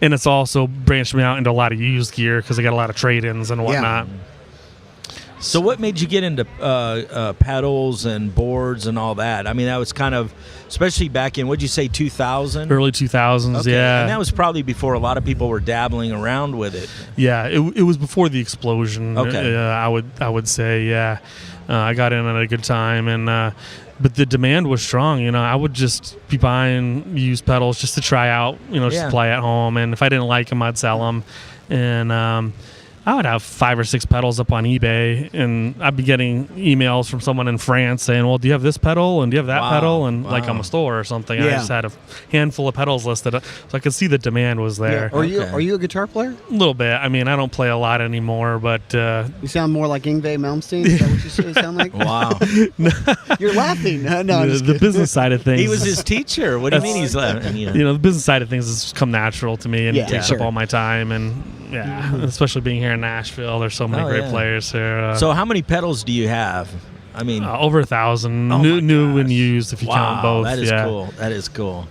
And it's also branched me out into a lot of used gear because I got a lot of trade-ins and whatnot. So what made you get into pedals and boards and all that? I mean, that was kind of, especially back in, what'd you say, 2000? Early 2000s, Okay. yeah. And that was probably before a lot of people were dabbling around with it. Yeah, it was before the explosion. Okay. I would say, yeah. I got in at a good time, and but the demand was strong. I would just be buying used pedals just to try out, just to play at home. And if I didn't like them, I'd sell them. And I would have 5 or 6 pedals up on eBay, and I'd be getting emails from someone in France saying, well, do you have this pedal, and do you have that pedal? And like I'm a store or something. I just had a handful of pedals listed, so I could see the demand was there. Yeah. Are you a guitar player? A little bit. I mean, I don't play a lot anymore, but... you sound more like Yngwie Malmsteen. Is that what you sound like? Wow. You're laughing. No, the business side of things... He was his teacher. What do you mean he's laughing? The business side of things has come natural to me, and it takes up all my time, and especially being here in Nashville, there's so many great players here. So how many pedals do you have? I mean, over 1,000 new and used, if you count both. That is cool. That is cool.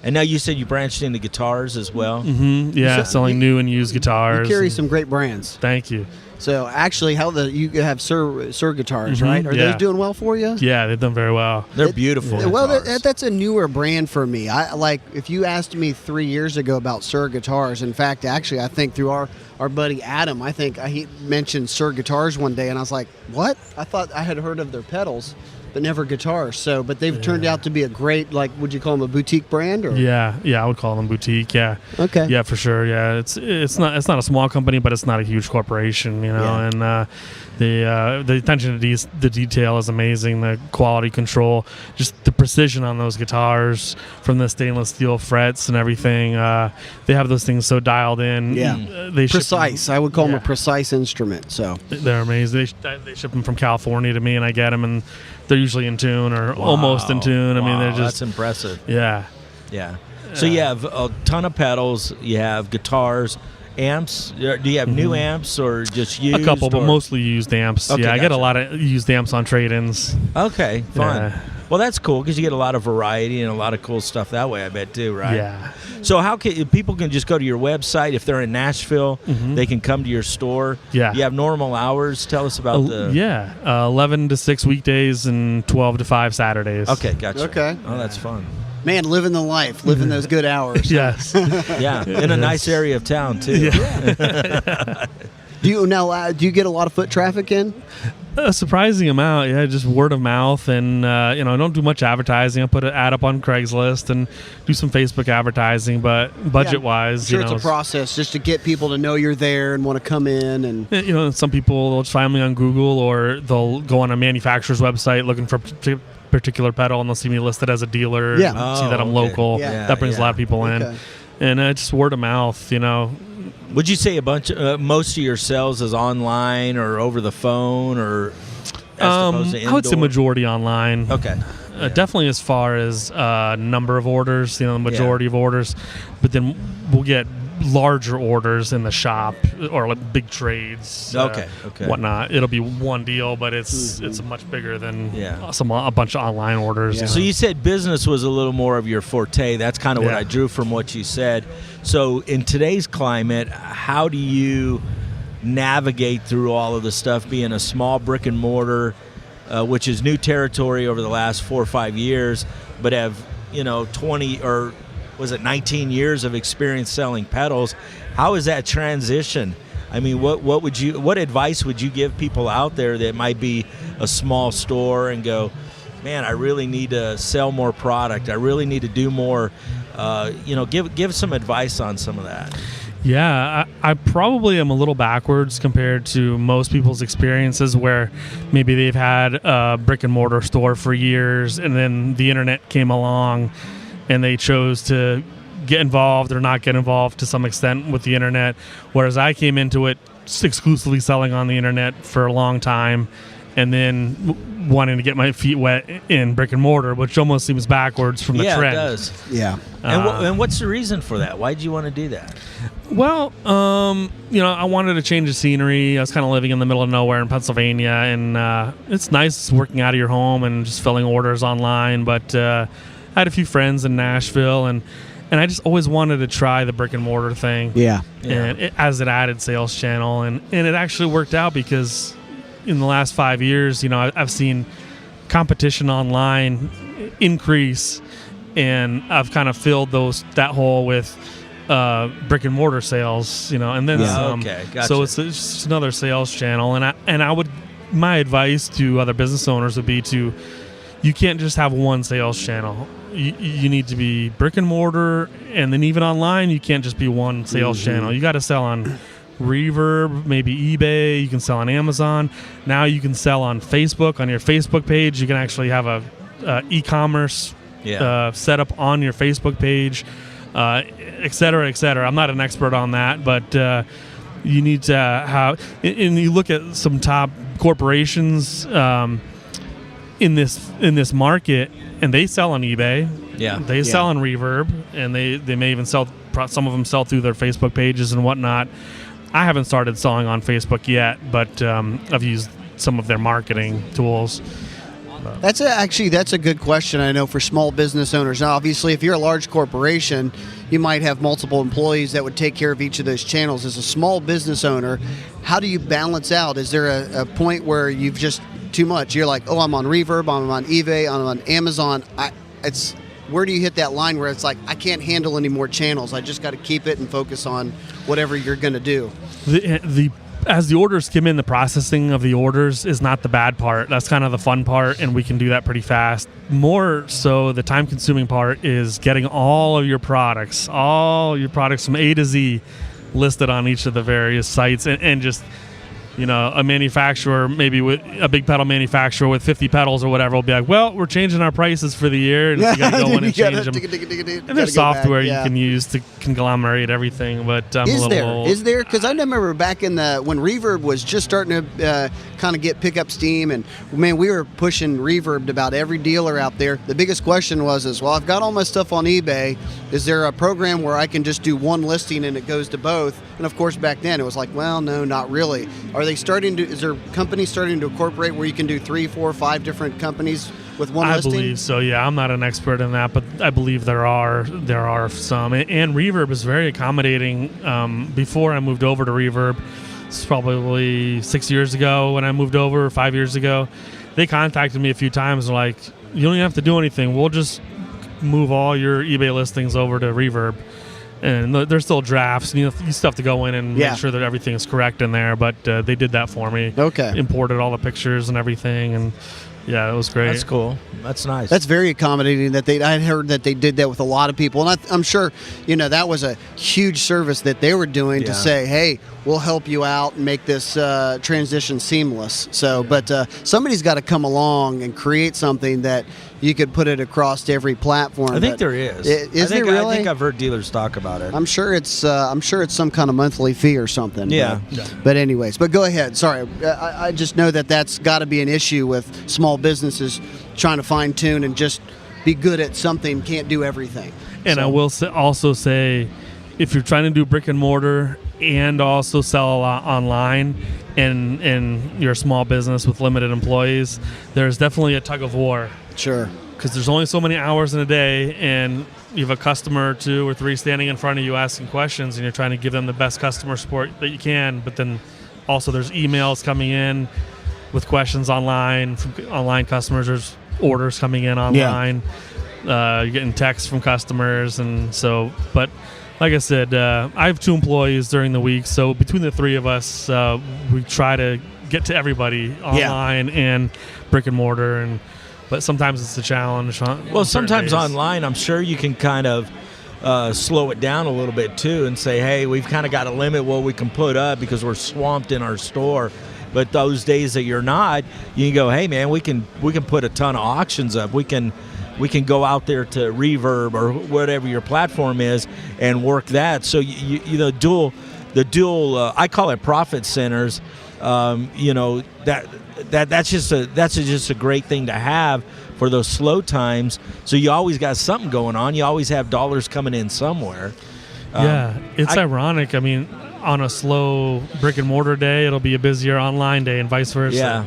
And now you said you branched into guitars as well. Mm-hmm. Yeah, selling new and used guitars. You carry some great brands. Thank you. So actually, you have Sir guitars, right? Are those doing well for you? Yeah, they've done very well. They're beautiful. Yeah. Well, that's a newer brand for me. If you asked me 3 years ago about Sir guitars. In fact, actually, I think through our buddy Adam, I think he mentioned Sir guitars one day, and I was like, what? I thought I had heard of their pedals, but never guitars. So, but they've turned out to be a great, would you call them a boutique brand? Or? Yeah, I would call them boutique. Yeah. Okay. Yeah, for sure. Yeah, it's not a small company, but it's not a huge corporation. And the attention to the detail is amazing. The quality control, just the precision on those guitars from the stainless steel frets and everything. They have those things so dialed in. Yeah. Precise. I would call them a precise instrument. So they're amazing. They ship them from California to me, and I get them, and they're usually in tune or almost in tune. I mean, they're just... That's impressive. Yeah. Yeah. So you have a ton of pedals. You have guitars, amps. Do you have new amps or just used? A couple, but mostly used amps. Okay, I get a lot of used amps on trade-ins. Okay, fun. Yeah. Well, that's cool because you get a lot of variety and a lot of cool stuff that way, I bet, too, right? Yeah. So how can people can just go to your website if they're in Nashville? They can come to your store. Yeah. You have normal hours. Tell us about 11 to 6 weekdays and 12 to 5 Saturdays. Okay, gotcha. Okay. Oh, that's fun. Man, living the life, living those good hours. Yes. Yeah, in a nice area of town, too. Yeah. Do you get a lot of foot traffic in? A surprising amount, just word of mouth, and I don't do much advertising. I put an ad up on Craigslist and do some Facebook advertising, but budget-wise, I'm sure it's a process just to get people to know you're there and want to come in. And some people they'll just find me on Google, or they'll go on a manufacturer's website looking for a particular pedal, and they'll see me listed as a dealer. Yeah. And see that I'm local. Yeah. That brings a lot of people in, and just word of mouth. Would you say most of your sales is online or over the phone, or as opposed to indoor? I would say majority online. Okay. Definitely as far as number of orders, the majority of orders, but then we'll get larger orders in the shop or like big trades, whatnot. It'll be one deal, but it's much bigger than a bunch of online orders. Yeah. So you said business was a little more of your forte. That's kind of what I drew from what you said. So in today's climate, how do you navigate through all of the stuff, being a small brick and mortar, which is new territory over the last 4 or 5 years, but have 20 or was it 19 years of experience selling pedals? How is that transition? I mean, what advice would you give people out there that might be a small store and go, man, I really need to sell more product. I really need to do more. Give some advice on some of that. Yeah, I probably am a little backwards compared to most people's experiences, where maybe they've had a brick and mortar store for years, and then the internet came along and they chose to get involved or not get involved to some extent with the internet, whereas I came into it exclusively selling on the internet for a long time, and then wanting to get my feet wet in brick and mortar, which almost seems backwards from the trend. Yeah, it does. Yeah. And what's the reason for that? Why did you want to do that? Well, I wanted to change the scenery. I was kind of living in the middle of nowhere in Pennsylvania, and it's nice working out of your home and just filling orders online, but I had a few friends in Nashville, and And I just always wanted to try the brick and mortar thing. Yeah. And as an added sales channel. And it actually worked out because in the last 5 years, you know, I've seen competition online increase, and I've kind of filled that hole with brick and mortar sales, you know, and then some. Okay, gotcha. So it's just another sales channel. My advice to other business owners would be you can't just have one sales channel. You need to be brick and mortar, and then even online, you can't just be one sales channel. You got to sell on Reverb, maybe eBay. You can sell on Amazon. Now you can sell on Facebook. On your Facebook page, you can actually have a e-commerce set up on your Facebook page, et cetera, et cetera. I'm not an expert on that, but you need to have. And you look at some top corporations in this market, and they sell on eBay. Yeah, they sell on Reverb, and they may even sell. Some of them sell through their Facebook pages and whatnot. I haven't started selling on Facebook yet, but I've used some of their marketing tools. That's a good question. I know for small business owners. Now, obviously, if you're a large corporation, you might have multiple employees that would take care of each of those channels. As a small business owner, how do you balance out? Is there a point where you've just too much? You're like, oh, I'm on Reverb, I'm on eBay, I'm on Amazon. Where do you hit that line where it's like, I can't handle any more channels? I just got to keep it and focus on whatever you're going to do. As the orders come in, the processing of the orders is not the bad part. That's kind of the fun part, and we can do that pretty fast. More so, the time-consuming part is getting all your products from A to Z listed on each of the various sites, and just, you know, a manufacturer, maybe with a big pedal manufacturer with 50 pedals or whatever, will be like, well, we're changing our prices for the year, and you got to go in and change them. And there's software you can use to conglomerate everything, but I'm a little old. Is there? Because I remember back when Reverb was just starting to kind of pick up steam, and man, we were pushing Reverb to about every dealer out there. The biggest question was, well, I've got all my stuff on eBay. Is there a program where I can just do one listing and it goes to both? And of course, back then it was like, well, no, not really. Is there companies starting to incorporate where you can do 3, 4, 5 different companies with one listing? I believe so, yeah. I'm not an expert in that, but I believe there are some. And Reverb is very accommodating. Before I moved over to Reverb, it's probably 6 years ago when I moved over, 5 years ago, they contacted me a few times and like, you don't even have to do anything. We'll just move all your eBay listings over to Reverb. And there's still drafts, and you still have to go in and make sure that everything is correct in there. But they did that for me. Okay. Imported all the pictures and everything, and yeah, it was great. That's cool. That's nice. That's very accommodating. I had heard that they did that with a lot of people, and I'm sure that was a huge service that they were doing to say, hey, we'll help you out and make this transition seamless. So, but somebody's got to come along and create something that you could put it across every platform. I think there is. Is there really? I think I've heard dealers talk about it. I'm sure it's some kind of monthly fee or something. Yeah. But anyways, go ahead. Sorry, I just know that's got to be an issue with small businesses trying to fine tune and just be good at something, can't do everything. And I will also say, if you're trying to do brick and mortar and also sell a lot online, and you're a small business with limited employees, there's definitely a tug of war. Sure. Because there's only so many hours in a day, and you have a customer or 2 or 3 standing in front of you asking questions, and you're trying to give them the best customer support that you can. But then also there's emails coming in with questions online from online customers. There's orders coming in online. You're getting texts from customers, and so. But like I said, I have 2 employees during the week, so between the 3 of us, we try to get to everybody online and brick and mortar. But sometimes it's a challenge. Well, sometimes online, I'm sure you can kind of slow it down a little bit too, and say, hey, we've kind of got to limit what we can put up because we're swamped in our store. But those days that you're not, you can go, hey man, we can put a ton of auctions up. We can go out there to Reverb or whatever your platform is and work that. So the dual I call it profit centers. That's just a great thing to have for those slow times. So you always got something going on. You always have dollars coming in somewhere. It's ironic. I mean, on a slow brick and mortar day, it'll be a busier online day, and vice versa. Yeah.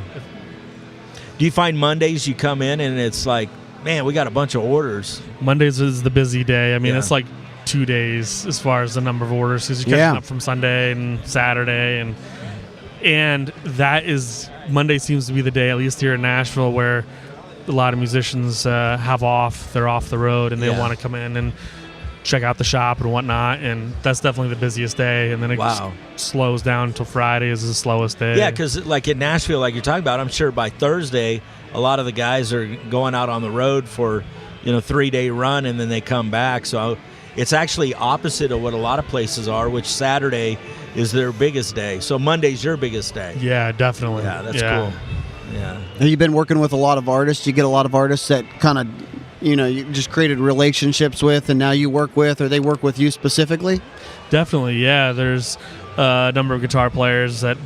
Do you find Mondays you come in and it's like, man, we got a bunch of orders? Mondays is the busy day. I mean, it's like 2 days as far as the number of orders, because you're catching up from Sunday and Saturday, and that is Monday seems to be the day, at least here in Nashville, where a lot of musicians have off. They're off the road and they want to come in and check out the shop and whatnot, and that's definitely the busiest day, and then it just slows down until Friday is the slowest day. Yeah, because like in Nashville, like you're talking about, I'm sure by Thursday a lot of the guys are going out on the road for 3-day run, and then they come back. So it's actually opposite of what a lot of places are, which Saturday is their biggest day. So Monday's your biggest day. Yeah, definitely. Yeah, that's cool. Yeah. Have you been working with a lot of artists? You get a lot of artists that kind of, you just created relationships with, and now you work with, or they work with you specifically? Definitely, yeah. There's a number of guitar players that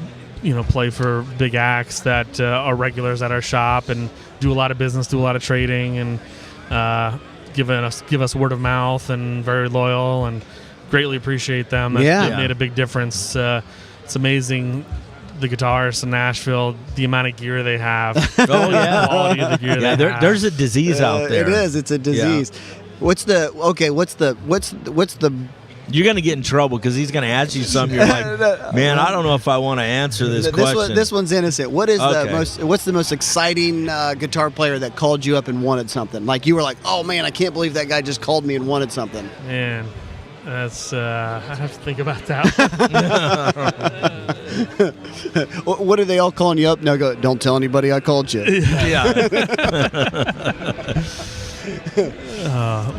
play for big acts that are regulars at our shop and do a lot of business, do a lot of trading, and give us word of mouth, and very loyal, and greatly appreciate them. That made a big difference. It's amazing, the guitarists in Nashville, the amount of gear they have. Oh yeah, the quality of the gear they have. There's a disease out there. It is. It's a disease. Yeah. What's the You're going to get in trouble because he's going to ask you something. You're like, man, I don't know if I want to answer this question. This one's innocent. What's the most exciting guitar player that called you up and wanted something? Like you were like, oh man, I can't believe that guy just called me and wanted something. Man, that's I have to think about that. What are they all calling you up? No, go. Don't tell anybody I called you. Yeah.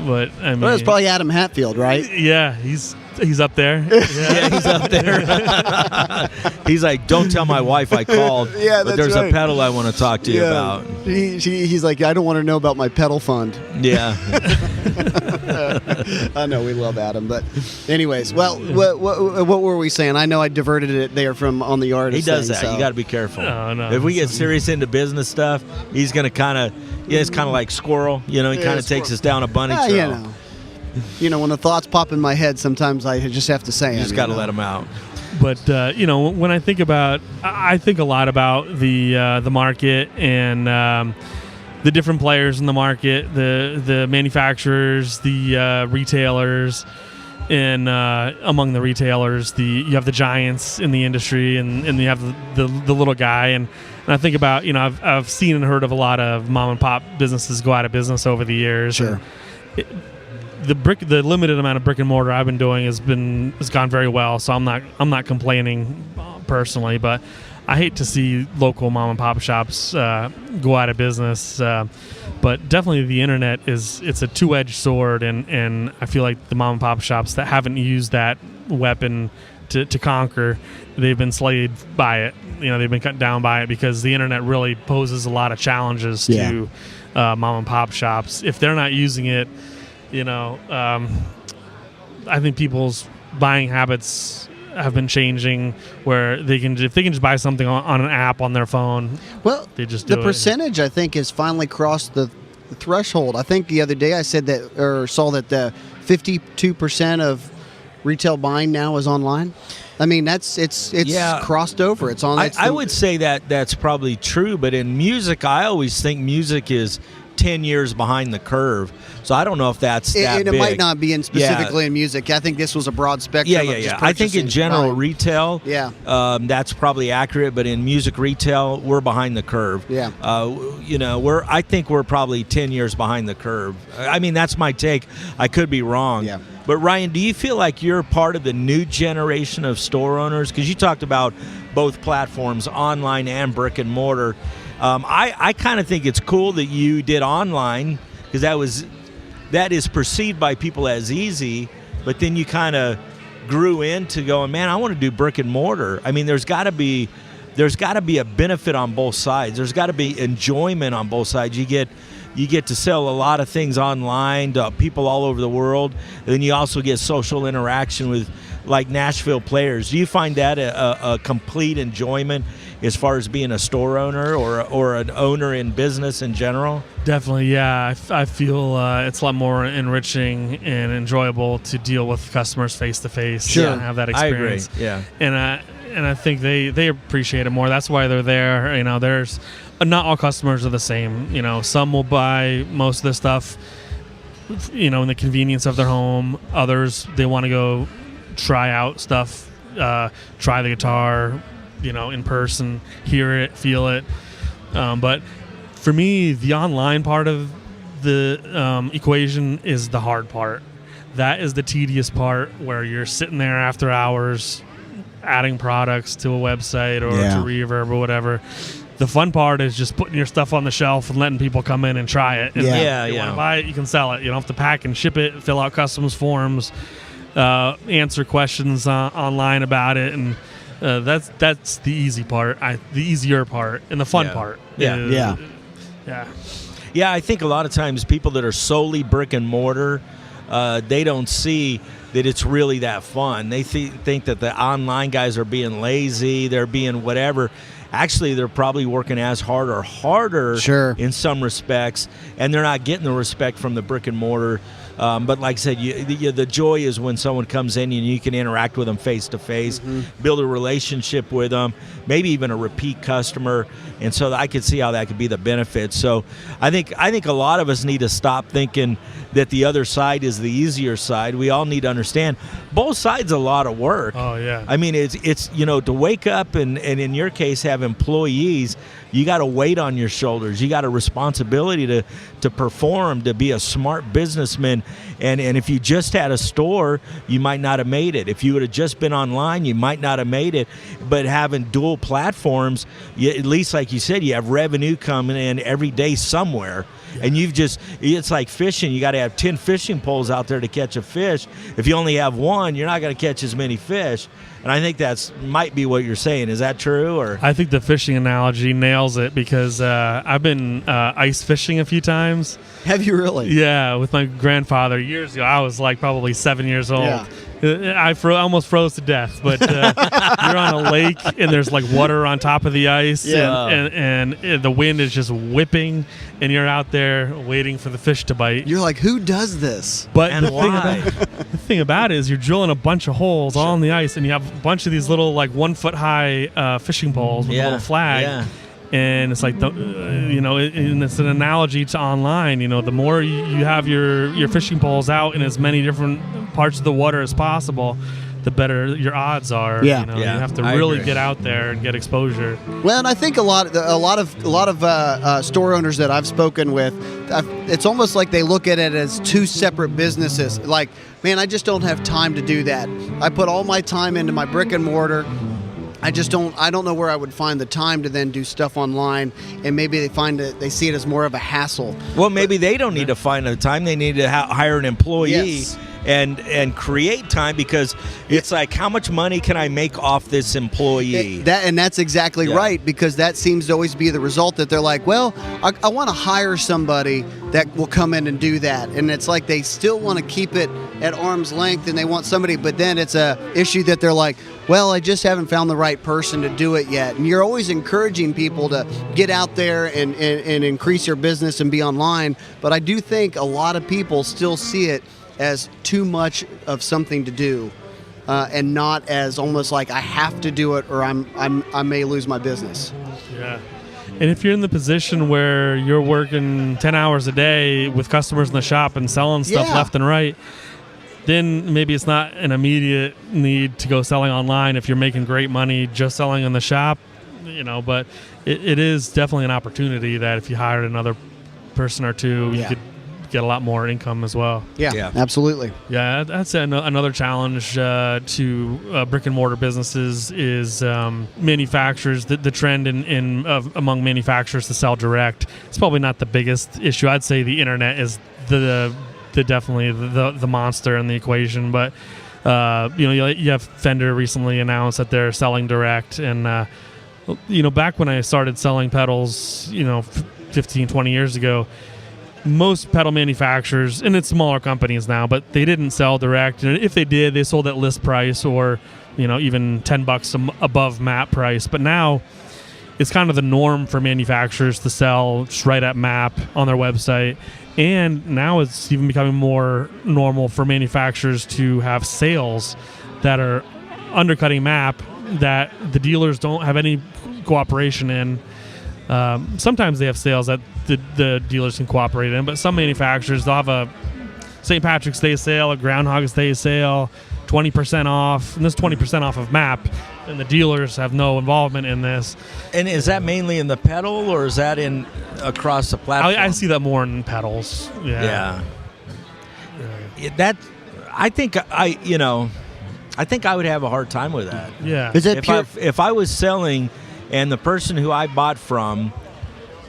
But I mean, well, it's probably Adam Hatfield, right? Yeah, he's up there. Yeah, he's up there. He's like, don't tell my wife I called. Yeah, but there's a pedal I want to talk to you about. He's like, I don't want to know about my pedal fund. Yeah. I know we love Adam, but anyways, well, what were we saying? I know I diverted it there from on the artist. He does thing, that. So. You got to be careful. No, if we get serious into business stuff, he's going to kind of, it's kind of like squirrel. He kind of takes us down a bunny trail. When the thoughts pop in my head, sometimes I just have to say them. You just got to let them out. But when I think a lot about the market and the different players in the market, the manufacturers, the retailers, and among the retailers, you have the giants in the industry, and you have the little guy, and I think about I've seen and heard of a lot of mom and pop businesses go out of business over the years. Sure. The limited amount of brick and mortar I've been doing has gone very well, so I'm not complaining personally, but I hate to see local mom and pop shops go out of business. But definitely the internet it's a two-edged sword, and I feel like the mom and pop shops that haven't used that weapon to conquer, they've been slayed by it. They've been cut down by it, because the internet really poses a lot of challenges to mom and pop shops. If they're not using it, I think people's buying habits have been changing, where if they can just buy something on an app on their phone. Well, they just do the percentage I think has finally crossed the threshold. I think the other day I said that, or saw that the 52% of retail buying now is online. I mean, it's crossed over. It's on. I would say that's probably true, but in music, I always think music is 10 years behind the curve. So I don't know if that's that and it big. might not be specifically in music. I think this was a broad spectrum. Yeah. I think in general retail, that's probably accurate. But in music retail, we're behind the curve. Yeah. I think we're probably 10 years behind the curve. I mean, that's my take. I could be wrong. Yeah. But Ryan, do you feel like you're part of the new generation of store owners? Because you talked about both platforms, online and brick and mortar. I kind of think it's cool that you did online, because that is perceived by people as easy, but then you kind of grew into going, man, I want to do brick and mortar. I mean, there's got to be a benefit on both sides. There's got to be enjoyment on both sides. You get to sell a lot of things online to people all over the world, and then you also get social interaction with like Nashville players. Do you find that a complete enjoyment as far as being a store owner or an owner in business in general? Definitely, yeah. I feel it's a lot more enriching and enjoyable to deal with customers face to face. Sure, and have that experience. I agree. Yeah, and I think they appreciate it more. That's why they're there. There's not all customers are the same. Some will buy most of the stuff in the convenience of their home. Others, they want to go try out stuff, try the guitar, in person, hear it, feel it. But for me, the online part of the equation is the hard part. That is the tedious part, where you're sitting there after hours adding products to a website or to Reverb or whatever. The fun part is just putting your stuff on the shelf and letting people come in and try it. And if you want to buy it, you can sell it. You don't have to pack and ship it, fill out customs forms, answer questions online about it, and that's the easy part, the easier part, and the fun part. Yeah. I think a lot of times people that are solely brick and mortar, they don't see that it's really that fun. They think that the online guys are being lazy, they're being whatever. Actually, they're probably working as hard or harder in some respects, and they're not getting the respect from the brick and mortar. But like I said, the joy is when someone comes in and you can interact with them face to face, build a relationship with them, maybe even a repeat customer. And so I could see how that could be the benefit. So I think a lot of us need to stop thinking that the other side is the easier side. We all need to understand both sides a lot of work. Oh yeah. I mean, it's to wake up and in your case have employees. You got a weight on your shoulders. You got a responsibility to perform, to be a smart businessman. And if you just had a store, you might not have made it. If you would have just been online, you might not have made it. But having dual platforms, at least like you said, you have revenue coming in every day somewhere. Yeah. And it's like fishing. You got to have 10 fishing poles out there to catch a fish. If you only have one, you're not going to catch as many fish. And I think might be what you're saying. Is that true? Or I think the fishing analogy nails it, because I've been ice fishing a few times. Have you really? Yeah, with my grandfather years ago. I was like probably 7 years old. Yeah. I almost froze to death, but you're on a lake and there's like water on top of the ice, and the wind is just whipping, and you're out there waiting for the fish to bite. You're like, who does this? But the thing about it is you're drilling a bunch of holes all on the ice, and you have a bunch of these little like 1 foot high fishing poles with a little flag. Yeah. And it's like, and it's an analogy to online. The more you have your fishing poles out in as many different parts of the water as possible, the better your odds are. You have to really get out there and get exposure. Well, and I think a lot of store owners that I've spoken with, it's almost like they look at it as two separate businesses. Like, man, I just don't have time to do that. I put all my time into my brick and mortar. I don't know where I would find the time to then do stuff online, and maybe they see it as more of a hassle. Well, maybe they don't need to find the time. They need to hire an employee and create time, because it's like, how much money can I make off this employee? That's exactly right, because that seems to always be the result, that they're like, well, I want to hire somebody that will come in and do that. And it's like they still want to keep it at arm's length, and they want somebody, but then it's a issue that they're like, well, I just haven't found the right person to do it yet. And you're always encouraging people to get out there and increase your business and be online. But I do think a lot of people still see it as too much of something to do, and not as almost like I have to do it or I may lose my business. Yeah. And if you're in the position where you're working 10 hours a day with customers in the shop and selling stuff left and right, then maybe it's not an immediate need to go selling online if you're making great money just selling in the shop, but it is definitely an opportunity that if you hired another person or two, you could get a lot more income as well. Yeah. Absolutely. Yeah, that's another challenge to brick and mortar businesses is manufacturers. The trend among manufacturers to sell direct. It's probably not the biggest issue. I'd say the internet is definitely the monster in the equation, but you have Fender recently announced that they're selling direct, and back when I started selling pedals 15 20 years ago, most pedal manufacturers, and it's smaller companies now, but they didn't sell direct, and if they did, they sold at list price or even $10 above MAP price. But now it's kind of the norm for manufacturers to sell just right at MAP on their website. And now it's even becoming more normal for manufacturers to have sales that are undercutting MAP that the dealers don't have any cooperation in. Sometimes they have sales that the dealers can cooperate in, but some manufacturers, they'll have St. Patrick's Day sale, a Groundhog's Day sale, 20% off, and this 20% off of MAP, and the dealers have no involvement in this. And is that mainly in the pedal, or is that in across the platform? I see that more in pedals. Yeah. That I think I would have a hard time with that. Yeah. Is it If I was selling, and the person who I bought from,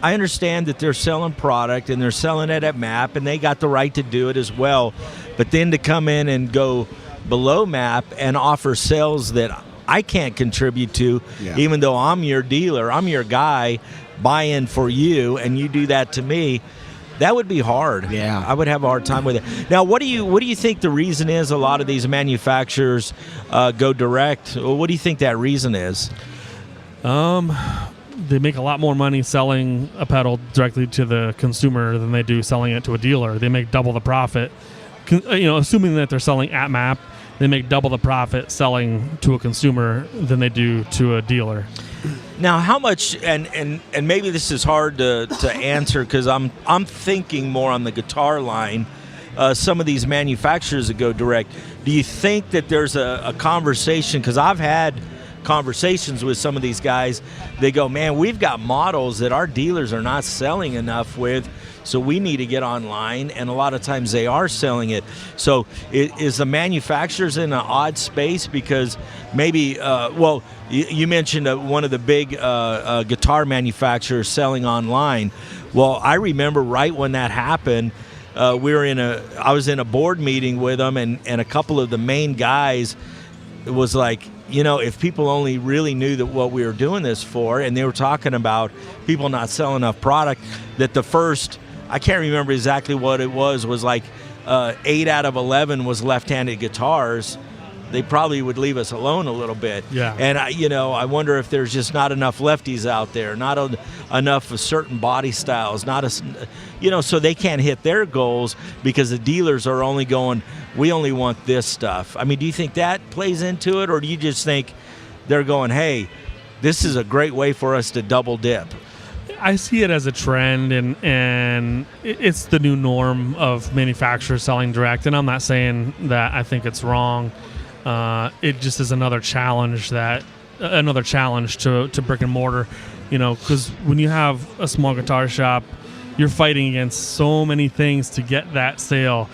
I understand that they're selling product and they're selling it at MAP, and they got the right to do it as well. But then to come in and go below MAP and offer sales that I can't contribute to, even though I'm your dealer, I'm your guy buying for you, and you do that to me, that would be hard. Yeah, I would have a hard time with it. Now, what do you think the reason is? A lot of these manufacturers go direct. What do you think that reason is? They make a lot more money selling a pedal directly to the consumer than they do selling it to a dealer. They make double the profit. Assuming that they're selling at MAP, they make double the profit selling to a consumer than they do to a dealer. Now, how much? And maybe this is hard to answer because I'm thinking more on the guitar line. Some of these manufacturers that go direct. Do you think that there's a conversation? Because I've had conversations with some of these guys. They go, man, we've got models that our dealers are not selling enough with, so we need to get online, and a lot of times they are selling it. So is the manufacturers in an odd space? Because maybe, you mentioned one of the big guitar manufacturers selling online. Well, I remember right when that happened, I was in a board meeting with them, and a couple of the main guys was like, if people only really knew that what we were doing this for, and they were talking about people not selling enough product, that the first, I can't remember exactly what it was like 8 out of 11 was left-handed guitars. They probably would leave us alone a little bit. Yeah. And I wonder if there's just not enough lefties out there, not enough of certain body styles, so they can't hit their goals because the dealers are only going, we only want this stuff. I mean, do you think that plays into it, or do you just think they're going, hey, this is a great way for us to double dip? I see it as a trend, and it's the new norm of manufacturers selling direct, and I'm not saying that I think it's wrong. It just is another challenge to brick and mortar, because when you have a small guitar shop, you're fighting against so many things to get that sale.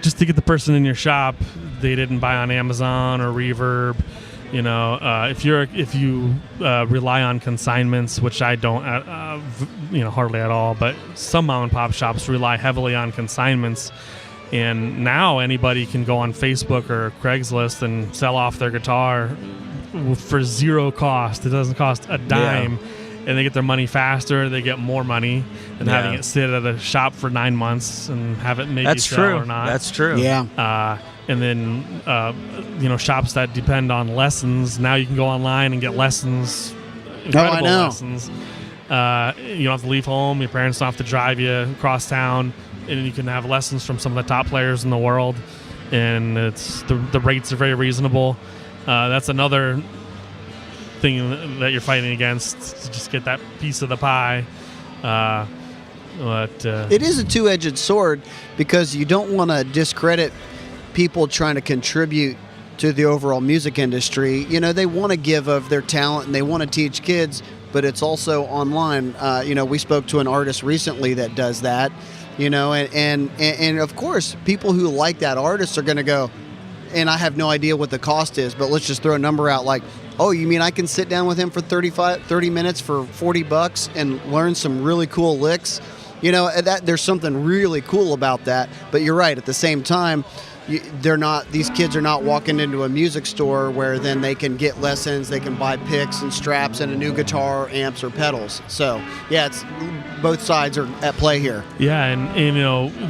Just to get the person in your shop, they didn't buy on Amazon or Reverb. If you rely on consignments, which I don't, hardly at all, but some mom and pop shops rely heavily on consignments. And now anybody can go on Facebook or Craigslist and sell off their guitar for zero cost. It doesn't cost a dime. Yeah. And they get their money faster. They get more money than having it sit at a shop for 9 months and have it maybe sell or not. That's true. Yeah. And then, shops that depend on lessons, now you can go online and get lessons, incredible lessons. You don't have to leave home. Your parents don't have to drive you across town. And you can have lessons from some of the top players in the world. And it's the rates are very reasonable. That's another thing that you're fighting against, to just get that piece of the pie. It is a two-edged sword, because you don't want to discredit people trying to contribute to the overall music industry. They want to give of their talent and they want to teach kids, but it's also online. We spoke to an artist recently that does that, and of course people who like that artist are going to go, and I have no idea what the cost is, but let's just throw a number out like, oh, you mean I can sit down with him for 30 minutes for $40 and learn some really cool licks? That there's something really cool about that. But you're right, at the same time, these kids are not walking into a music store where then they can get lessons, they can buy picks and straps and a new guitar, amps, or pedals. So yeah, it's both sides are at play here. Yeah, and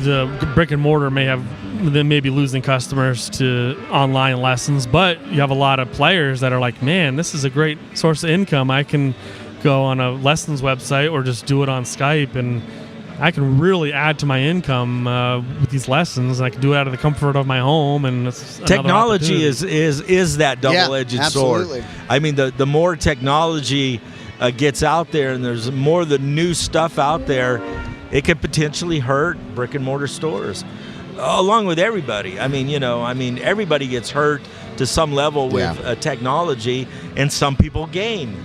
the brick and mortar may be losing customers to online lessons, but you have a lot of players that are like, man, this is a great source of income. I can go on a lessons website or just do it on Skype, and I can really add to my income with these lessons. I can do it out of the comfort of my home, and it's technology is that double-edged sword. I mean, the more technology gets out there, and there's more of the new stuff out there, it could potentially hurt brick and mortar stores. along with everybody. I mean, everybody gets hurt to some level with technology, and some people gain.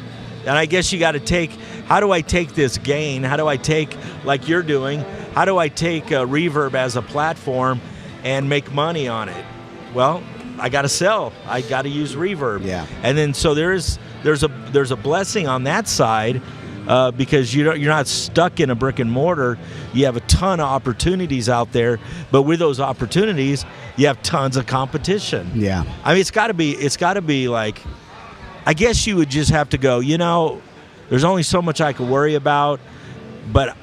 And I guess you got to take, how do I take this gain? How do I take, like you're doing, how do I take Reverb as a platform and make money on it? Well, I got to sell. I got to use Reverb. Yeah. And then so there's a blessing on that side because you're not stuck in a brick and mortar. You have a ton of opportunities out there, but with those opportunities, you have tons of competition. Yeah. I mean, it's got to be like, I guess you would just have to go, there's only so much I could worry about, but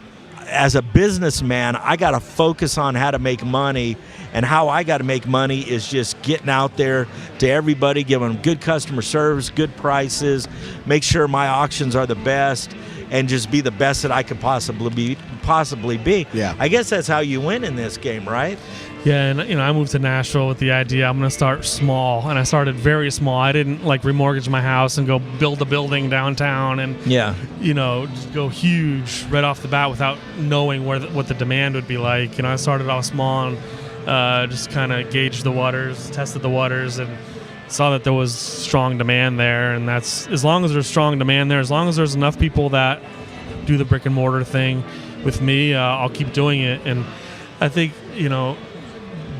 as a businessman, I got to focus on how to make money, and how I got to make money is just getting out there to everybody, giving them good customer service, good prices, make sure my auctions are the best, and just be the best that I could possibly be. Yeah. I guess that's how you win in this game, right? Yeah, and I moved to Nashville with the idea I'm going to start small, and I started very small. I didn't like remortgage my house and go build a building downtown and just go huge right off the bat without knowing what the demand would be like. I started off small and just kind of gauged the waters, tested the waters, and saw that there was strong demand there. And that's, as long as there's strong demand there, as long as there's enough people that do the brick and mortar thing with me, I'll keep doing it. And I think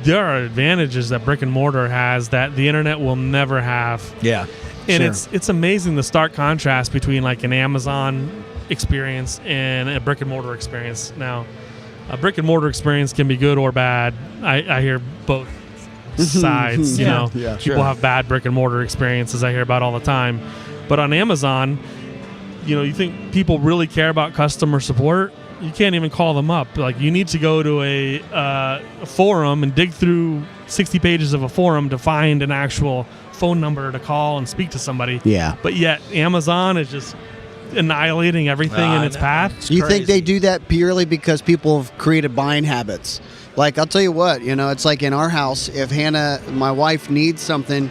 there are advantages that brick and mortar has that the internet will never have. Yeah. And Sure. it's amazing the stark contrast between like an Amazon experience and a brick and mortar experience. Now, a brick and mortar experience can be good or bad. I hear both sides. Yeah, People sure. have bad brick and mortar experiences I hear about all the time. But on Amazon, you think people really care about customer support? You can't even call them up. Like, you need to go to a forum and dig through 60 pages of a forum to find an actual phone number to call and speak to somebody. Yeah. But yet Amazon is just annihilating everything in its path. It's You think crazy. they do that purely because people have created buying habits? Like, I'll tell you what, it's like in our house, if Hannah, my wife, needs something,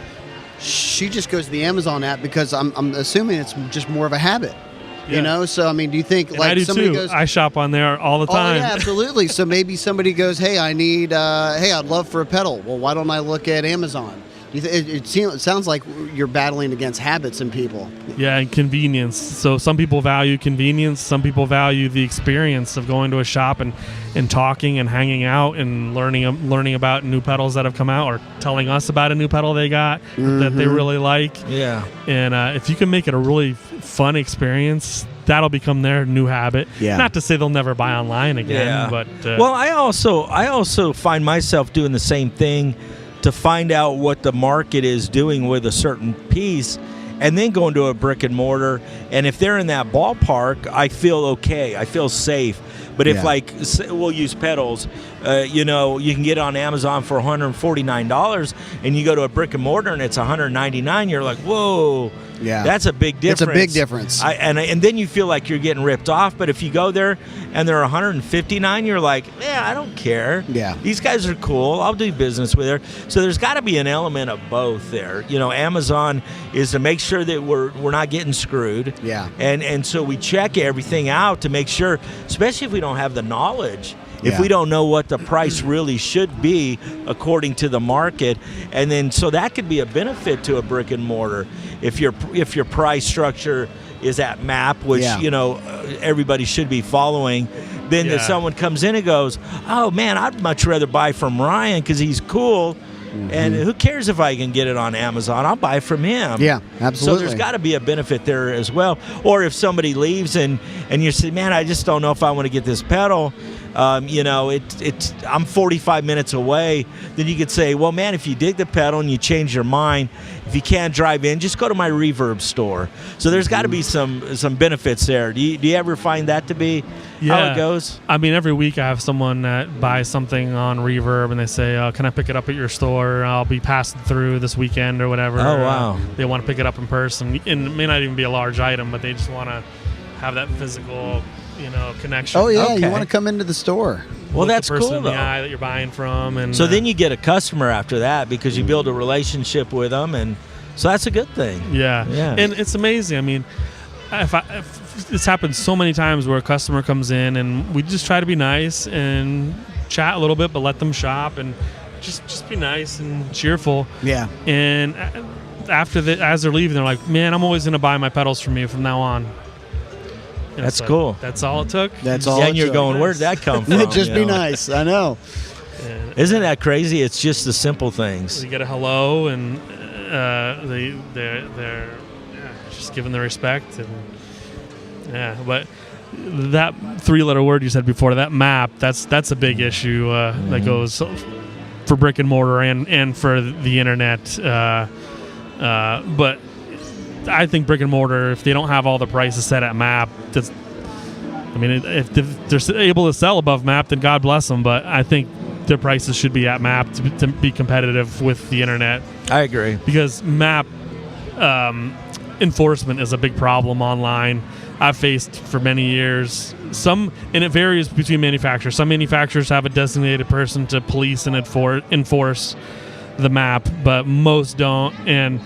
she just goes to the Amazon app because I'm assuming it's just more of a habit. Yeah. So I mean, do you think And like I do somebody too. goes? I shop on there all the time. Oh yeah, absolutely. So maybe somebody goes, "Hey, I need. I'd love for a pedal." Well, why don't I look at Amazon? It sounds like you're battling against habits in people. Yeah, and convenience. So some people value convenience. Some people value the experience of going to a shop and talking and hanging out and learning about new pedals that have come out, or telling us about a new pedal they got that they really like. Yeah. And if you can make it a really fun experience, that'll become their new habit. Yeah. Not to say they'll never buy online again, but well, I also find myself doing the same thing to find out what the market is doing with a certain piece, and then going to a brick and mortar. And if they're in that ballpark, I feel okay. I feel safe. But if we'll use pedals, you can get it on Amazon for $149, and you go to a brick and mortar and it's $199. You're like, whoa. Yeah. That's a big difference. It's a big difference. And then you feel like you're getting ripped off. But if you go there and they're $159, you're like, yeah, I don't care. Yeah. These guys are cool. I'll do business with her. So there's got to be an element of both there. Amazon is to make sure that we're not getting screwed. Yeah. And so we check everything out to make sure, especially if we don't have the knowledge. If Yeah. we don't know what the price really should be according to the market, and then so that could be a benefit to a brick and mortar if your price structure is at MAP, which everybody should be following. Then if someone comes in and goes, "Oh man, I'd much rather buy from Ryan because he's cool." And who cares if I can get it on Amazon? I'll buy from him. Yeah, absolutely. So there's got to be a benefit there as well. Or if somebody leaves and you say, "Man, I just don't know if I want to get this pedal," I'm 45 minutes away. Then you could say, "Well, man, if you dig the pedal and you change your mind, if you can't drive in, just go to my Reverb store." So there's got to be some benefits there. Do you ever find that to be how it goes? I mean, every week I have someone that buys something on Reverb and they say, "Can I pick it up at your store? I'll be passing through this weekend or whatever." Oh, wow. They want to pick it up in person, and it may not even be a large item, but they just want to have that physical, connection. Oh yeah, Okay. you want to come into the store. Well, Look that's the person cool in the though. eye that you're buying from, and So then you get a customer after that because you build a relationship with them, and so that's a good thing. Yeah. Yeah. And it's amazing. I mean, if this happens so many times where a customer comes in and we just try to be nice and chat a little bit, but let them shop and just be nice and cheerful. Yeah. And as they're leaving, they're like, man, I'm always going to buy my pedals from you from now on. And That's cool. That's all it took. That's all. Yeah, it and you're took. going, where'd that come from? Just you be know? nice. I know. And Isn't that crazy? It's just the simple things. you get a hello, and they're just giving the respect, and but that 3-letter word you said before, that map, that's a big issue that goes for brick and mortar and for the internet. But I think brick and mortar, if they don't have all the prices set at map, if they're able to sell above map, then God bless them. But I think their prices should be at map to be competitive with the internet. I agree. Because map enforcement is a big problem online. I've faced for many years. And it varies between manufacturers. Some manufacturers have a designated person to police and enforce the map, but most don't, and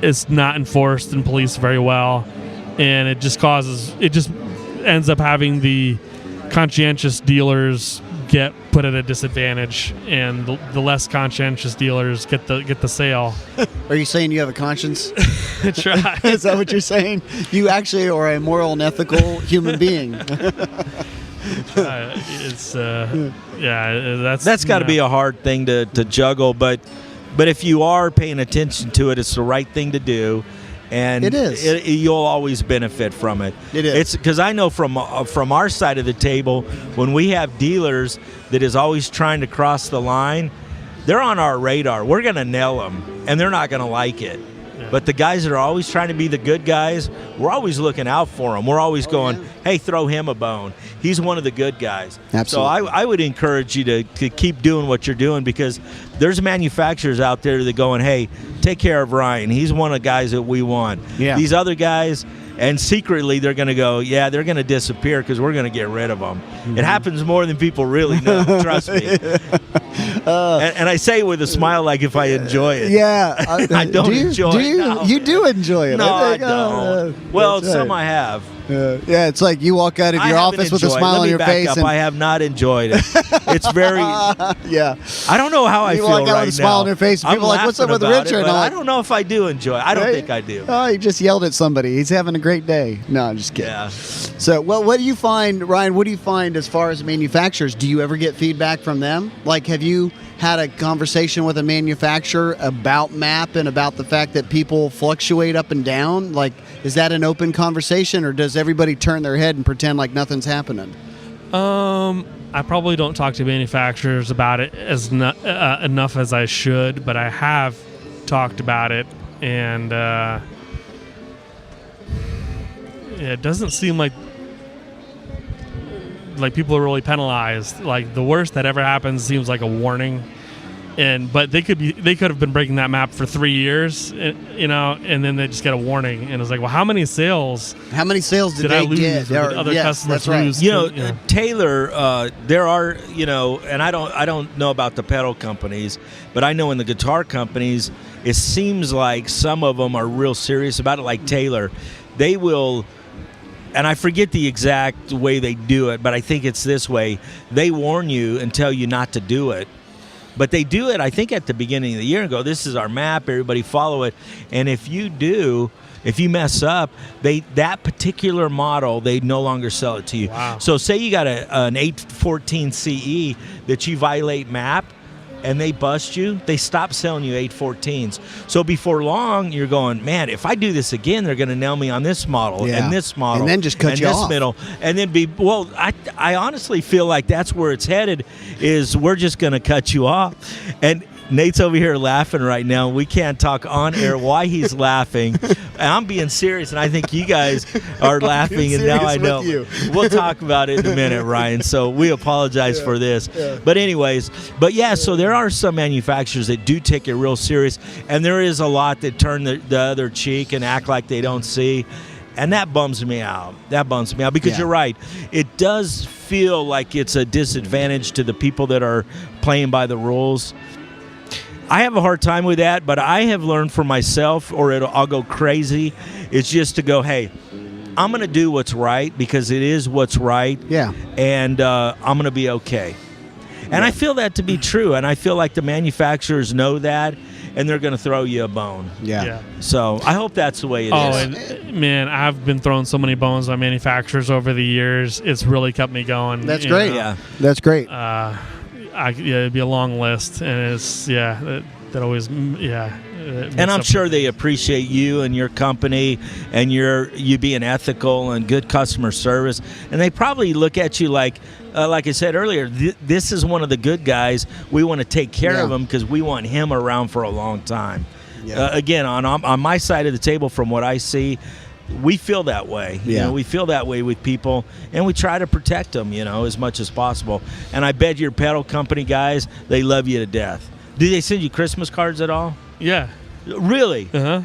it's not enforced and policed very well. And it just ends up having the conscientious dealers get put at a disadvantage, and the less conscientious dealers get the sale. Are you saying you have a conscience? Try. Is that what you're saying? You actually are a moral and ethical human being. That's got to be a hard thing to juggle, but if you are paying attention to it, it's the right thing to do. And it is. You'll always benefit from it. It is. It's because I know from our side of the table, when we have dealers that is always trying to cross the line, they're on our radar. We're going to nail them, and they're not going to like it. Yeah. But the guys that are always trying to be the good guys, we're always looking out for them. We're always going, hey, throw him a bone. He's one of the good guys. Absolutely. So I would encourage you to keep doing what you're doing, because there's manufacturers out there that are going, hey, take care of Ryan. He's one of the guys that we want. Yeah. These other guys, and secretly they're going to go, yeah, they're going to disappear because we're going to get rid of them. Mm-hmm. It happens more than people really know. Trust me. And I say it with a smile, like if I enjoy it. Yeah. I don't enjoy it. No. You do enjoy it. No, I don't. Well, some I have. Yeah, it's like you walk out of your office with a smile on your face. I have not enjoyed it. It's very. Yeah. I don't know how I feel right now. You walk out with a smile on your face, and people are like, "What's up with Richard?" I don't know if I do enjoy it. I don't think I do. Oh, he just yelled at somebody. He's having a great day. No, I'm just kidding. Yeah. So, well, what do you find, Ryan? What do you find as far as manufacturers? Do you ever get feedback from them? Like, have you had a conversation with a manufacturer about MAP and about the fact that people fluctuate up and down? Like, is that an open conversation, or does everybody turn their head and pretend like nothing's happening? I probably don't talk to manufacturers about it as enough as I should, but I have talked about it, and it doesn't seem like people are really penalized. Like, the worst that ever happens seems like a warning, but they could have been breaking that map for 3 years, and then they just get a warning, and it's like, well, how many sales did I they lose? get? Or other customers that's right. lose? Taylor, there are, and I don't know about the pedal companies, but I know in the guitar companies, it seems like some of them are real serious about it. Like Taylor, they will. And I forget the exact way they do it, but I think it's this way. They warn you and tell you not to do it. But they do it, I think, at the beginning of the year and go, this is our map, everybody follow it. And if you mess up, that particular model, they no longer sell it to you. Wow. So say you got an 814 CE that you violate map, and they bust you, they stop selling you 814s. So before long, you're going, man, if I do this again, they're going to nail me on this model and this model. And then just cut you this off. middle. And then I honestly feel like that's where it's headed, is we're just going to cut you off. And Nate's over here laughing right now. We can't talk on air why he's laughing. I'm being serious, and I think you guys are laughing, and now I know. We'll talk about it in a minute, Ryan. So we apologize for this. Yeah. But anyways, so there are some manufacturers that do take it real serious, and there is a lot that turn the other cheek and act like they don't see. And that bums me out. Because you're right. It does feel like it's a disadvantage to the people that are playing by the rules. I have a hard time with that, but I have learned for myself, or I'll go crazy. It's just to go, hey, I'm going to do what's right because it is what's right. Yeah. And I'm going to be okay. And I feel that to be true, and I feel like the manufacturers know that, and they're going to throw you a bone. Yeah. So I hope that's the way it is. And man, I've been throwing so many bones on manufacturers over the years. It's really kept me going. That's great. Yeah. That's great. It'd be a long list, and it's that always And I'm sure they appreciate you and your company and you being ethical and good customer service. And they probably look at you like I said earlier, this is one of the good guys. We want to take care of him because we want him around for a long time. Yeah. Again, on my side of the table, from what I see, we feel that way. Yeah. We feel that way with people, and we try to protect them, as much as possible. And I bet your pedal company guys, they love you to death. Do they send you Christmas cards at all? Yeah. Really? Uh-huh.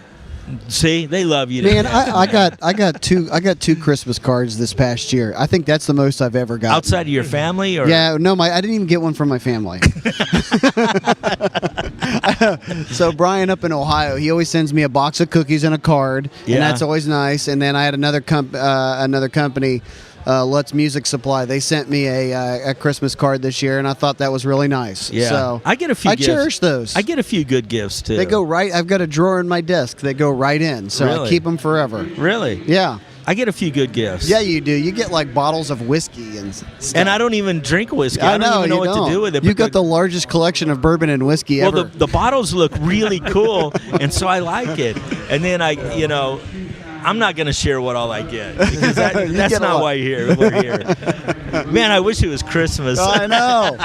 See, they love you. Man, I got two Christmas cards this past year. I think that's the most I've ever got. Outside of your family, or yeah, no, I didn't even get one from my family. So Brian up in Ohio, he always sends me a box of cookies and a card, and that's always nice. And then I had another company. Let's Music Supply. They sent me a Christmas card this year, and I thought that was really nice. Yeah, so I get a few. I cherish those. I get a few good gifts too. They go right. I've got a drawer in my desk. They go right in, so Really? I keep them forever. Really? Yeah. I get a few good gifts. Yeah, you do. You get like bottles of whiskey and stuff. And I don't even drink whiskey. I don't even know what to do with it. You've got the largest collection of bourbon and whiskey ever. Well, the bottles look really cool, and so I like it. And then I'm not going to share what all I get, because that's not why we're here. Man, I wish it was Christmas. I know.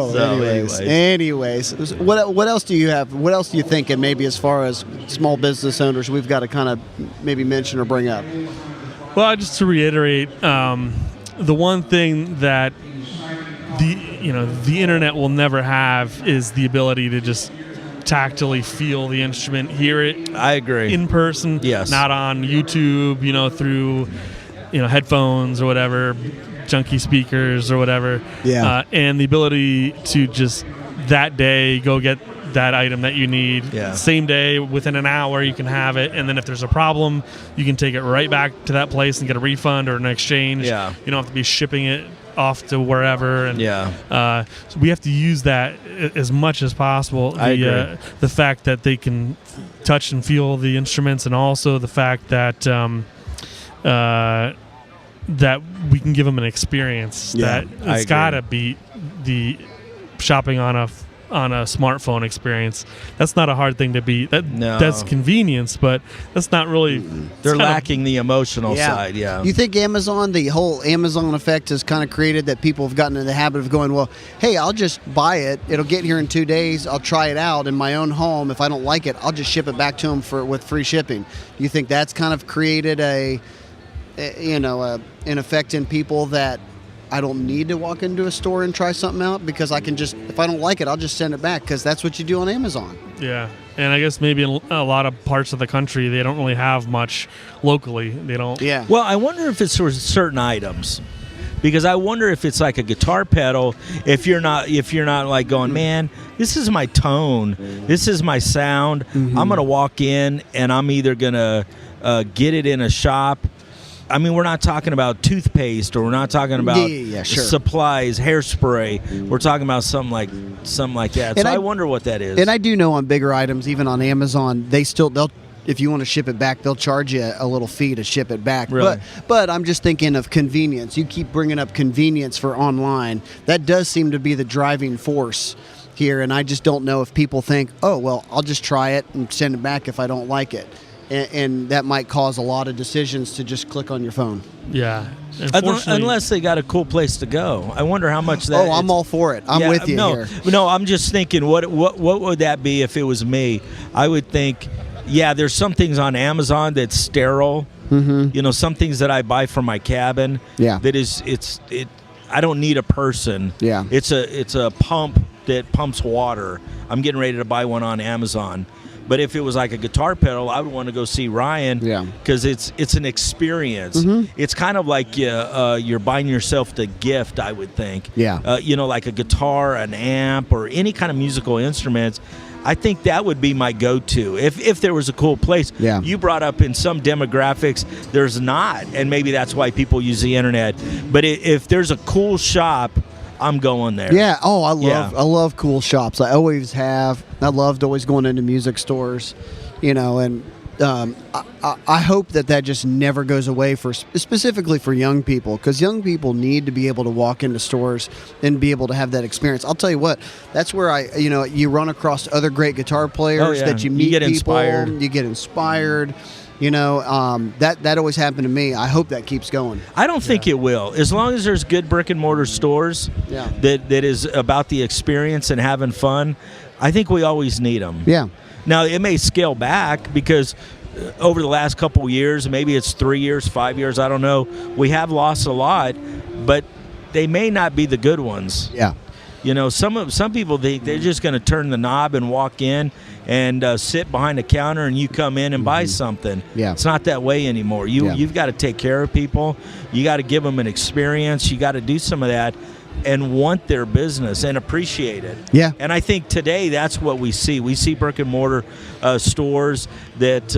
So, anyways, what else do you have? What else do you think? And maybe as far as small business owners, we've got to kind of maybe mention or bring up. Well, just to reiterate, the one thing that the internet will never have is the ability to just tactily feel the instrument, hear it. I agree. In person, yes. Not on YouTube, through headphones or whatever, junky speakers or whatever. Yeah. And the ability to just that day go get that item that you need. Yeah. Same day, within an hour, you can have it. And then if there's a problem, you can take it right back to that place and get a refund or an exchange. Yeah. You don't have to be shipping it off to wherever. And so we have to use that as much as possible. I agree. The fact that they can touch and feel the instruments, and also the fact that that we can give them an experience that it's got to beat the shopping on a smartphone experience. That's not a hard thing to beat. That's convenience, but that's not really. They're lacking the emotional side. Yeah. You think the whole Amazon effect has kind of created that people have gotten in the habit of going, well, hey, I'll just buy it. It'll get here in 2 days. I'll try it out in my own home. If I don't like it, I'll just ship it back to them with free shipping. Do you think that's kind of created an effect in people that I don't need to walk into a store and try something out, because I can just, if I don't like it, I'll just send it back, because that's what you do on Amazon. Yeah. And I guess maybe in a lot of parts of the country, they don't really have much locally. They don't. Yeah. Well, I wonder if it's for certain items, because I wonder if it's like a guitar pedal. If you're not like going, man, this is my tone, this is my sound. Mm-hmm. I'm gonna walk in and I'm either gonna get it in a shop. I mean, we're not talking about toothpaste, or we're not talking about supplies, hairspray. We're talking about something like that. And so I wonder what that is. And I do know on bigger items, even on Amazon, they'll if you want to ship it back, they'll charge you a little fee to ship it back. Really? But I'm just thinking of convenience. You keep bringing up convenience for online. That does seem to be the driving force here, and I just don't know if people think, oh, well, I'll just try it and send it back if I don't like it. And that might cause a lot of decisions to just click on your phone. Yeah. Unless they got a cool place to go. I wonder how much that. Oh, I'm all for it. I'm with you here. No, I'm just thinking, what would that be if it was me? I would think, there's some things on Amazon that's sterile. Mm-hmm. Some things that I buy for my cabin. Yeah. That I don't need a person. Yeah. It's a pump that pumps water. I'm getting ready to buy one on Amazon. But if it was like a guitar pedal, I would want to go see Ryan, because it's an experience. Mm-hmm. It's kind of like you're buying yourself the gift, I would think. Yeah. Like a guitar, an amp, or any kind of musical instruments. I think that would be my go-to if there was a cool place. Yeah. You brought up in some demographics, there's not, and maybe that's why people use the internet. But if there's a cool shop I'm going there. Yeah. Oh, I Yeah. love cool shops. I always have. I loved always going into music stores, and I hope that just never goes away specifically for young people, because young people need to be able to walk into stores and be able to have that experience. I'll tell you what, that's where you run across other great guitar players that you meet. You get people, inspired. You get inspired. That always happened to me. I hope that keeps going. I don't think it will. As long as there's good brick and mortar stores that is about the experience and having fun, I think we always need them. Yeah. Now, it may scale back because over the last couple of years, maybe it's 3 years, 5 years, I don't know, we have lost a lot, but they may not be the good ones. Yeah. Some people think they're just going to turn the knob and walk in and sit behind the counter and you come in and buy something. Yeah. It's not that way anymore. You've got to take care of people. You got to give them an experience. You got to do some of that and want their business and appreciate it. Yeah. And I think today that's what we see. We see brick and mortar stores that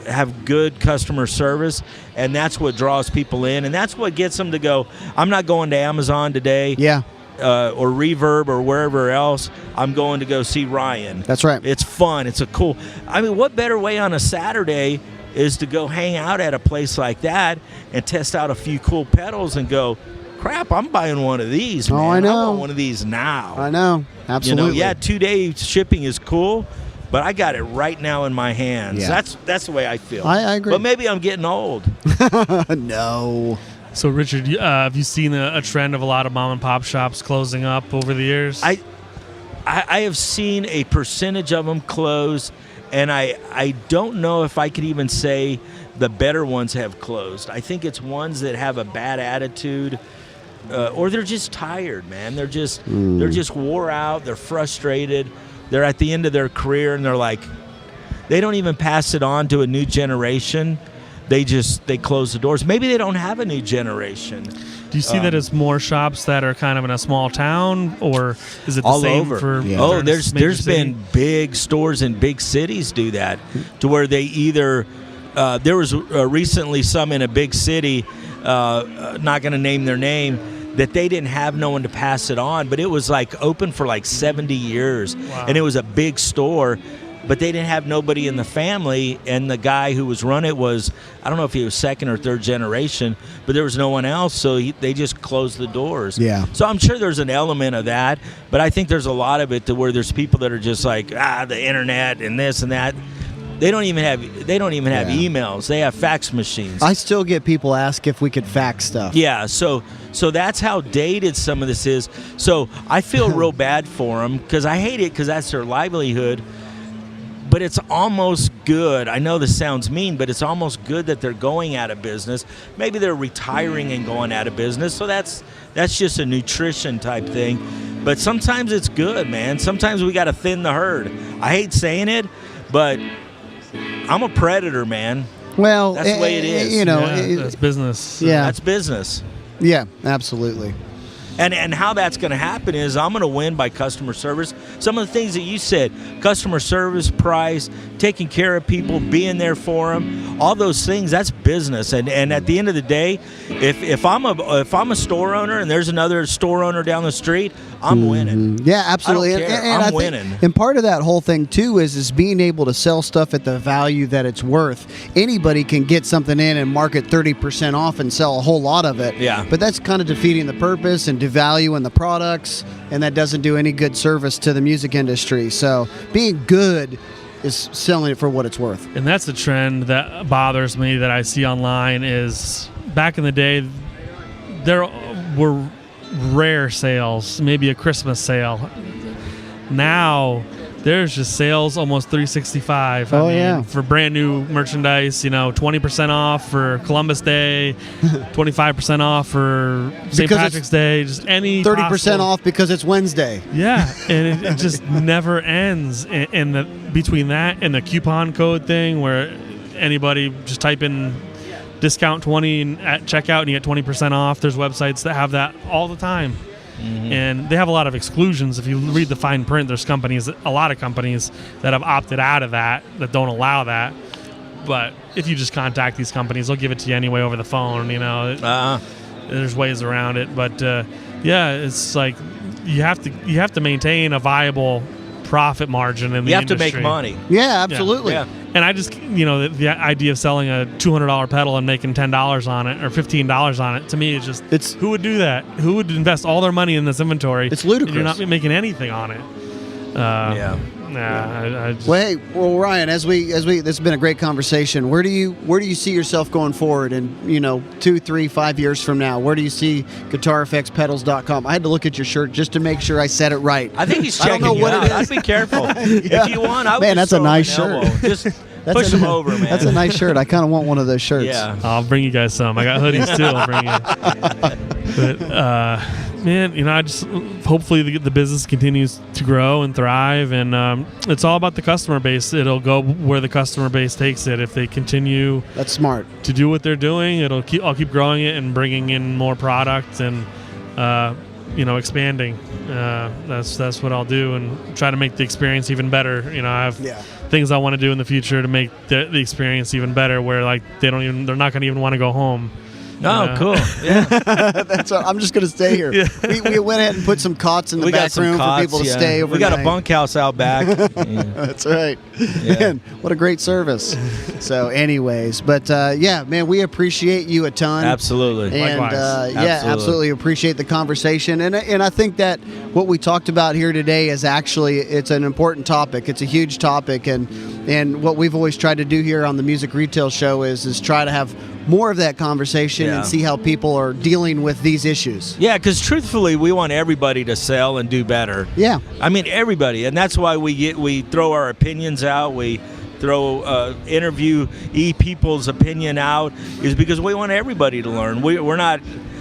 have good customer service, and that's what draws people in, and that's what gets them to go, I'm not going to Amazon today. Yeah. Or Reverb or wherever else, I'm going to go see Ryan. That's right. It's fun. It's what better way on a Saturday is to go hang out at a place like that and test out a few cool pedals and go, crap, I'm buying one of these, man. Oh, I know. I want one of these now. I know. Absolutely. 2-day shipping is cool, but I got it right now in my hands. Yeah. That's the way I feel. I agree. But maybe I'm getting old. No. So, Richard, have you seen a trend of a lot of mom and pop shops closing up over the years? I have seen a percentage of them close, and I don't know if I could even say the better ones have closed. I think it's ones that have a bad attitude, or they're just tired, man. They're just wore out. They're frustrated. They're at the end of their career, and they're like, they don't even pass it on to a new generation. They close the doors. Maybe they don't have a new generation. Do you see that as more shops that are kind of in a small town, or is it the all same over? for? Yeah. Oh, major there's city? been big stores in big cities do that, to where they either there was recently some in a big city, not going to name their name, that they didn't have no one to pass it on, but it was like open for like 70 years, and it was a big store. But they didn't have nobody in the family, and the guy who was running it was, I don't know if he was second or third generation, but there was no one else, so they just closed the doors. Yeah. So I'm sure there's an element of that, but I think there's a lot of it to where there's people that are just like, the internet and this and that. They don't even have emails. They have fax machines. I still get people ask if we could fax stuff. Yeah, so that's how dated some of this is. So I feel real bad for them, because I hate it, because that's their livelihood. But it's almost good. I know this sounds mean, but it's almost good that they're going out of business. Maybe they're retiring and going out of business. So that's just a nutrition type thing. But sometimes it's good, man. Sometimes we got to thin the herd. I hate saying it, but I'm a predator, man. Well, That's the way it is. That's business. Yeah. That's business. Yeah, absolutely. And how that's going to happen is I'm going to win by customer service. Some of the things that you said, customer service, price, taking care of people, being there for them, all those things, that's business. And at the end of the day, if I'm a store owner and there's another store owner down the street, I'm winning. Yeah, absolutely. I don't care. And I'm I think- winning. And part of that whole thing too is being able to sell stuff at the value that it's worth. Anybody can get something in and market 30% off and sell a whole lot of it. Yeah. But that's kind of defeating the purpose and devaluing the products, and that doesn't do any good service to the music industry. So being good is selling it for what it's worth. And that's the trend that bothers me that I see online is back in the day, there were rare sales, maybe a Christmas sale. Now there's just sales almost 365. Oh, yeah. For brand new merchandise, 20% off for Columbus Day, 25% off for St. Because Patrick's Day, just any 30% possible- off because it's Wednesday. Yeah, and it just never ends. And between that and the coupon code thing, where anybody just type in discount 20 at checkout and you get 20% off. There's websites that have that all the time. Mm-hmm. And they have a lot of exclusions. If you read the fine print, there's a lot of companies that have opted out of that don't allow that. But if you just contact these companies, they'll give it to you anyway over the phone. There's ways around it. But Yeah, it's like you have to maintain a viable profit margin in the You have industry. to make money. Yeah, absolutely. Yeah. And I just, the idea of selling a $200 pedal and making $10 on it or $15 on it, to me, it's who would do that? Who would invest all their money in this inventory? It's ludicrous. And you're not making anything on it. Yeah. I just, Well, hey, Ryan, as we this has been a great conversation. Where do you see yourself going forward in 2, 3, 5 years from now? Where do you see GuitarFXPedals.com? I had to look at your shirt just to make sure I said it right. I think he's I don't checking know you what out. it is. I'd be careful. Yeah. If you want, I would Man, just that's a throw nice an elbow. shirt. Just push him over, man. That's a nice shirt. I kind of want one of those shirts. Yeah. I'll bring you guys some. I got hoodies too. I'll bring you. But man, I just hopefully the business continues to grow and thrive, and it's all about the customer base. It'll go where the customer base takes it. If they continue, That's smart. to do what they're doing, I'll keep growing it and bringing in more products and expanding. That's what I'll do, and try to make the experience even better. I have things I want to do in the future to make the experience even better, where like they're not going to even want to go home. Oh, cool. Yeah. That's what, I'm just going to stay here. Yeah. We went ahead and put some cots in the We got back some room cots, for people to yeah. stay overnight. We got a bunkhouse out back. Yeah. That's right. Yeah. Man, what a great service. So anyways, but man, we appreciate you a ton. Absolutely. And Likewise. absolutely appreciate the conversation. And I think that what we talked about here today is actually, it's an important topic. It's a huge topic, and what we've always tried to do here on the Music Retail Show is try to have more of that conversation and see how people are dealing with these issues. Yeah, because truthfully, we want everybody to sell and do better. Yeah. I mean, everybody, and that's why we throw our opinions out. We throw interview people's opinion out, is because we want everybody to learn. We're not.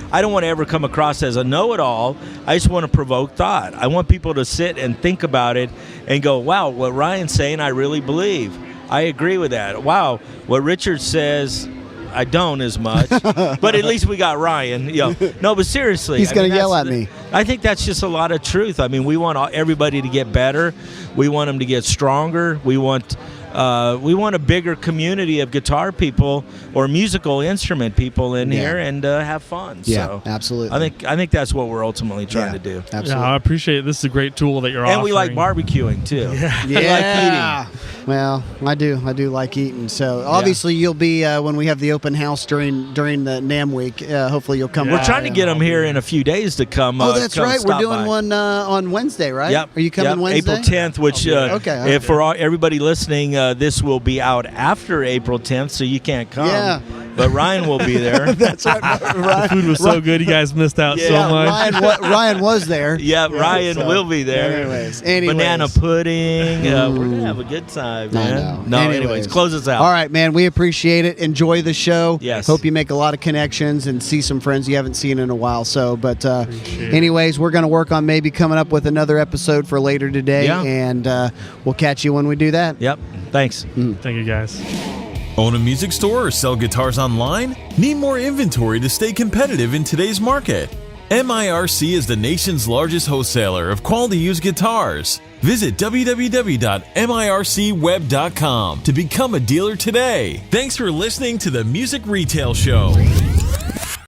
I don't want to ever come across as a know-it-all. I just want to provoke thought. I want people to sit and think about it and go, "Wow, what Ryan's saying, I really believe. I agree with that. Wow, what Richard says." I don't as much, but at least we got Ryan. No, but seriously, He's going to yell at me. I think that's just a lot of truth. I mean, we want everybody to get better. We want them to get stronger. We want a bigger community of guitar people or musical instrument people in here and have fun. Yeah, so absolutely. I think that's what we're ultimately trying to do. Absolutely. Yeah, I appreciate it. This is a great tool that you're offering. And we like barbecuing too. Yeah. We like eating. Well, I do like eating. So obviously you'll be when we have the open house during the NAMM week. Hopefully you'll come. We're by. trying to get them here in a few days to come. Oh, that's come right. We're stop doing by. one on Wednesday, right? Yep. Are you coming Wednesday? April 10th, which Okay. if for everybody listening, this will be out after April 10th, so you can't come. Yeah. But Ryan will be there. That's right. The food was so good, you guys missed out so much. Ryan was there. Yeah, Ryan so- will be there. Anyways. Banana pudding. We're going to have a good time, man. know. No, Anyways. anyways, close us out. All right, man. We appreciate it. Enjoy the show. Yes. Hope you make a lot of connections and see some friends you haven't seen in a while. So, but anyways, we're going to work on maybe coming up with another episode for later today, and we'll catch you when we do that. Yep. Thanks. Thank you, guys. Own a music store or sell guitars online? Need more inventory to stay competitive in today's market? MIRC is the nation's largest wholesaler of quality used guitars. Visit www.mircweb.com to become a dealer today. Thanks for listening to the Music Retail Show.